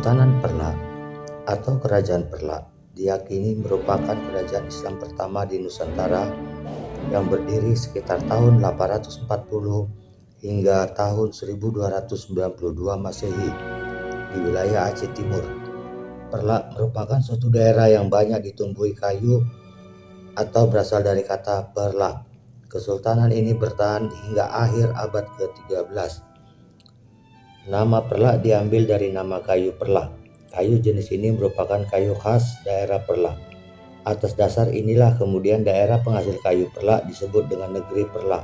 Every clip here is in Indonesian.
Kesultanan Perla atau Kerajaan Perla diyakini merupakan kerajaan Islam pertama di Nusantara yang berdiri sekitar tahun 840 hingga tahun 1292 Masehi di wilayah Aceh Timur. Perla merupakan suatu daerah yang banyak ditumbuhi kayu atau berasal dari kata perla. Kesultanan ini bertahan hingga akhir abad ke-13. Nama Perla diambil dari nama kayu perla. Kayu jenis ini merupakan kayu khas daerah Perla. Atas dasar inilah kemudian daerah penghasil kayu perla disebut dengan negeri Perla.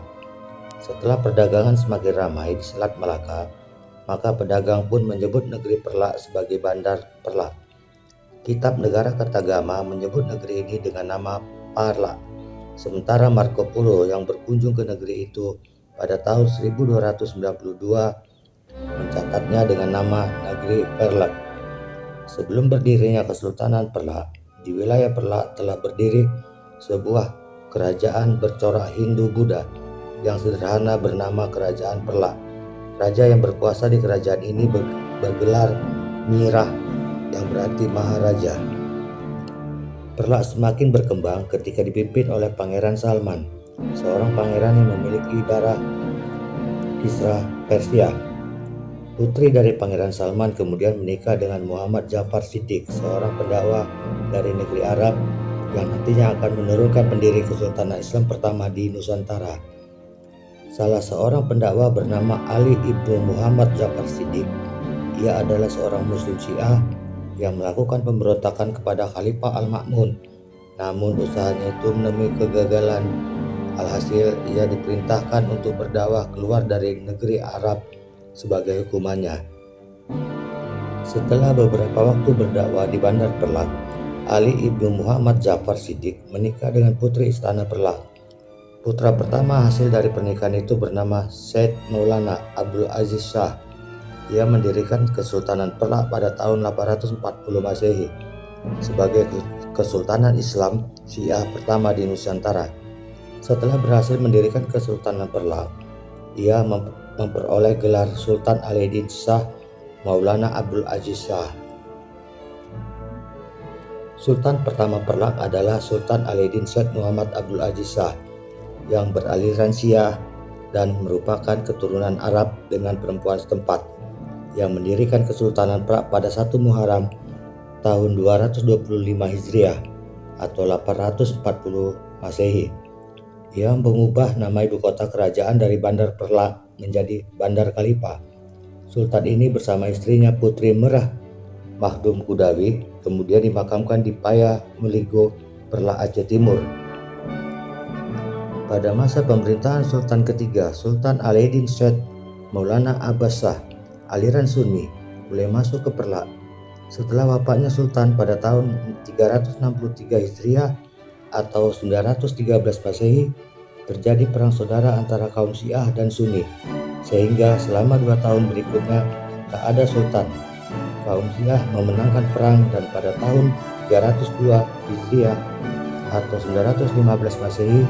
Setelah perdagangan semakin ramai di Selat Malaka, maka pedagang pun menyebut negeri Perla sebagai Bandar Perla. Kitab Negara Kertagama menyebut negeri ini dengan nama Parla. Sementara Marco Polo yang berkunjung ke negeri itu pada tahun 1292 mencatatnya dengan nama negeri Perla. Sebelum berdirinya Kesultanan Perla, di wilayah Perla telah berdiri sebuah kerajaan bercorak Hindu-Buddha yang sederhana bernama Kerajaan Perla. Raja yang berkuasa di kerajaan ini bergelar Mirah yang berarti Maharaja. Perla semakin berkembang ketika dipimpin oleh Pangeran Salman, seorang pangeran yang memiliki darah Kisra Persia. Putri dari Pangeran Salman kemudian menikah dengan Muhammad Jafar Siddiq, seorang pendakwah dari negeri Arab yang nantinya akan menurunkan pendiri Kesultanan Islam pertama di Nusantara. Salah seorang pendakwah bernama Ali ibnu Muhammad Jafar Siddiq. Ia adalah seorang Muslim Syiah yang melakukan pemberontakan kepada Khalifah Al-Ma'mun. Namun usahanya itu menemui kegagalan. Alhasil ia diperintahkan untuk berdakwah keluar dari negeri Arab sebagai hukumannya. Setelah beberapa waktu berdakwah di Bandar Perla, Ali ibnu Muhammad Jafar Siddiq menikah dengan putri istana Perla. Putra pertama hasil dari pernikahan itu bernama Said Maulana Abdul Aziz Shah. Ia mendirikan Kesultanan Perla pada tahun 840 Masehi sebagai Kesultanan Islam Syiah pertama di Nusantara. Setelah berhasil mendirikan Kesultanan Perla, ia memperoleh gelar Sultan Alaeddin Shah Maulana Abdul Aziz Shah. Sultan pertama Perla adalah Sultan Alaeddin Syed Muhammad Abdul Aziz Shah yang beraliran Syiah dan merupakan keturunan Arab dengan perempuan setempat, yang mendirikan Kesultanan Perla pada 1 Muharram tahun 225 Hijriah atau 840 Masehi. Ia mengubah nama ibu kota kerajaan dari Bandar Perla menjadi Bandar Kalipa. Sultan ini bersama istrinya Putri Merah Makhdum Kudawi kemudian dimakamkan di Paya Meligo, Perla, Aceh Timur. Pada masa pemerintahan Sultan ketiga, Sultan Alaeddin Syed Maulana Abbas Shah, aliran Sunni, mulai masuk ke Perla. Setelah wafatnya Sultan pada tahun 363 Hijriah atau 913 Masehi, terjadi perang saudara antara kaum Syiah dan Sunni, sehingga selama 2 tahun berikutnya tak ada sultan. Kaum Syiah memenangkan perang dan pada tahun 302 Hijriah atau 915 Masehi,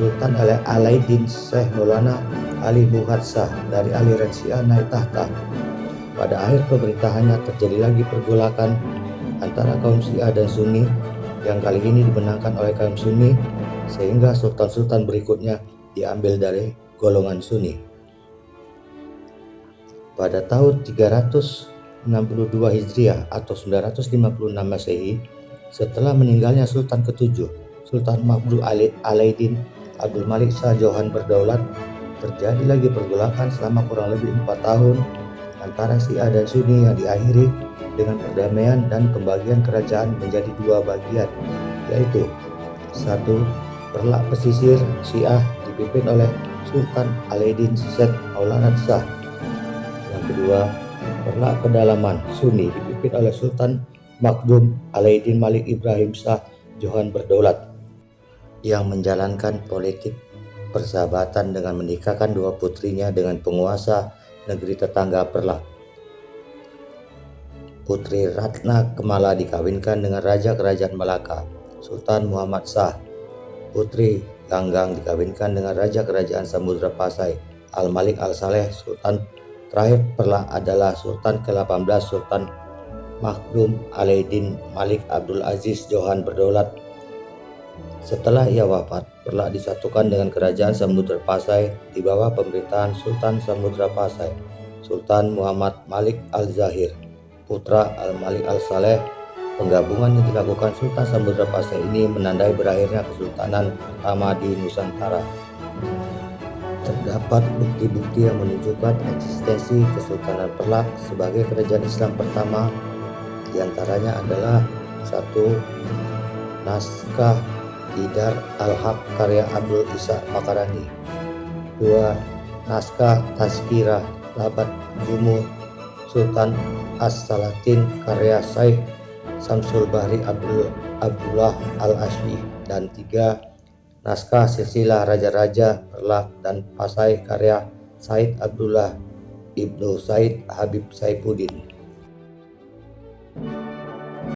Sultan Alaeddin Syekh Maulana Ali Muhammad Shah dari aliran Syiah naik tahta. Pada akhir pemerintahannya terjadi lagi pergolakan antara kaum Syiah dan Sunni yang kali ini dimenangkan oleh kaum Sunni, sehingga sultan-sultan berikutnya diambil dari golongan Sunni. Pada tahun 362 Hijriah atau 956 Masehi, setelah meninggalnya Sultan ketujuh, Sultan Mahmud Alaeddin Abdul Malik Shah Jahan berdaulat, terjadi lagi pergolakan selama kurang lebih 4 tahun antara Syiah dan Sunni yang diakhiri dengan perdamaian dan pembagian kerajaan menjadi 2 bagian, yaitu 1. Perla pesisir Syiah dipimpin oleh Sultan Alaeddin Syed Maulana Shah. Yang kedua, Perla pedalaman Sunni dipimpin oleh Sultan Makhdum Alaeddin Malik Ibrahim Shah Jahan berdaulat, yang menjalankan politik persahabatan dengan menikahkan 2 putrinya dengan penguasa negeri tetangga Perla. Putri Ratna Kemala dikawinkan dengan Raja Kerajaan Malaka, Sultan Muhammad Shah. Putri Ganggang dikawinkan dengan Raja Kerajaan Samudra Pasai, Al-Malik Al-Saleh. Sultan terakhir Perla adalah Sultan ke-18 Sultan Makdum Alaeddin Malik Abdul Aziz Johan berdaulat. Setelah ia wafat, Perlak disatukan dengan Kerajaan Samudra Pasai di bawah pemerintahan Sultan Samudra Pasai, Sultan Muhammad Malik Al-Zahir, putra Al-Malik Al-Saleh. Penggabungan yang dilakukan Sultan Samudra Pasai ini menandai berakhirnya Kesultanan pertama di Nusantara. Terdapat bukti-bukti yang menunjukkan eksistensi Kesultanan Perlak sebagai kerajaan Islam pertama. Di antaranya adalah 1. Naskah Idar Al-Haq karya Abdul Ishaq Makarani. 2. Naskah Tazkirah Labat Jumur Sultan As-Salatin karya Syekh Samsul Bahri Abdullah Al-Ash'i. Dan 3. Naskah Silsilah Raja-Raja Perlak dan Pasai karya Said Abdullah Ibnu Said Habib Saifuddin.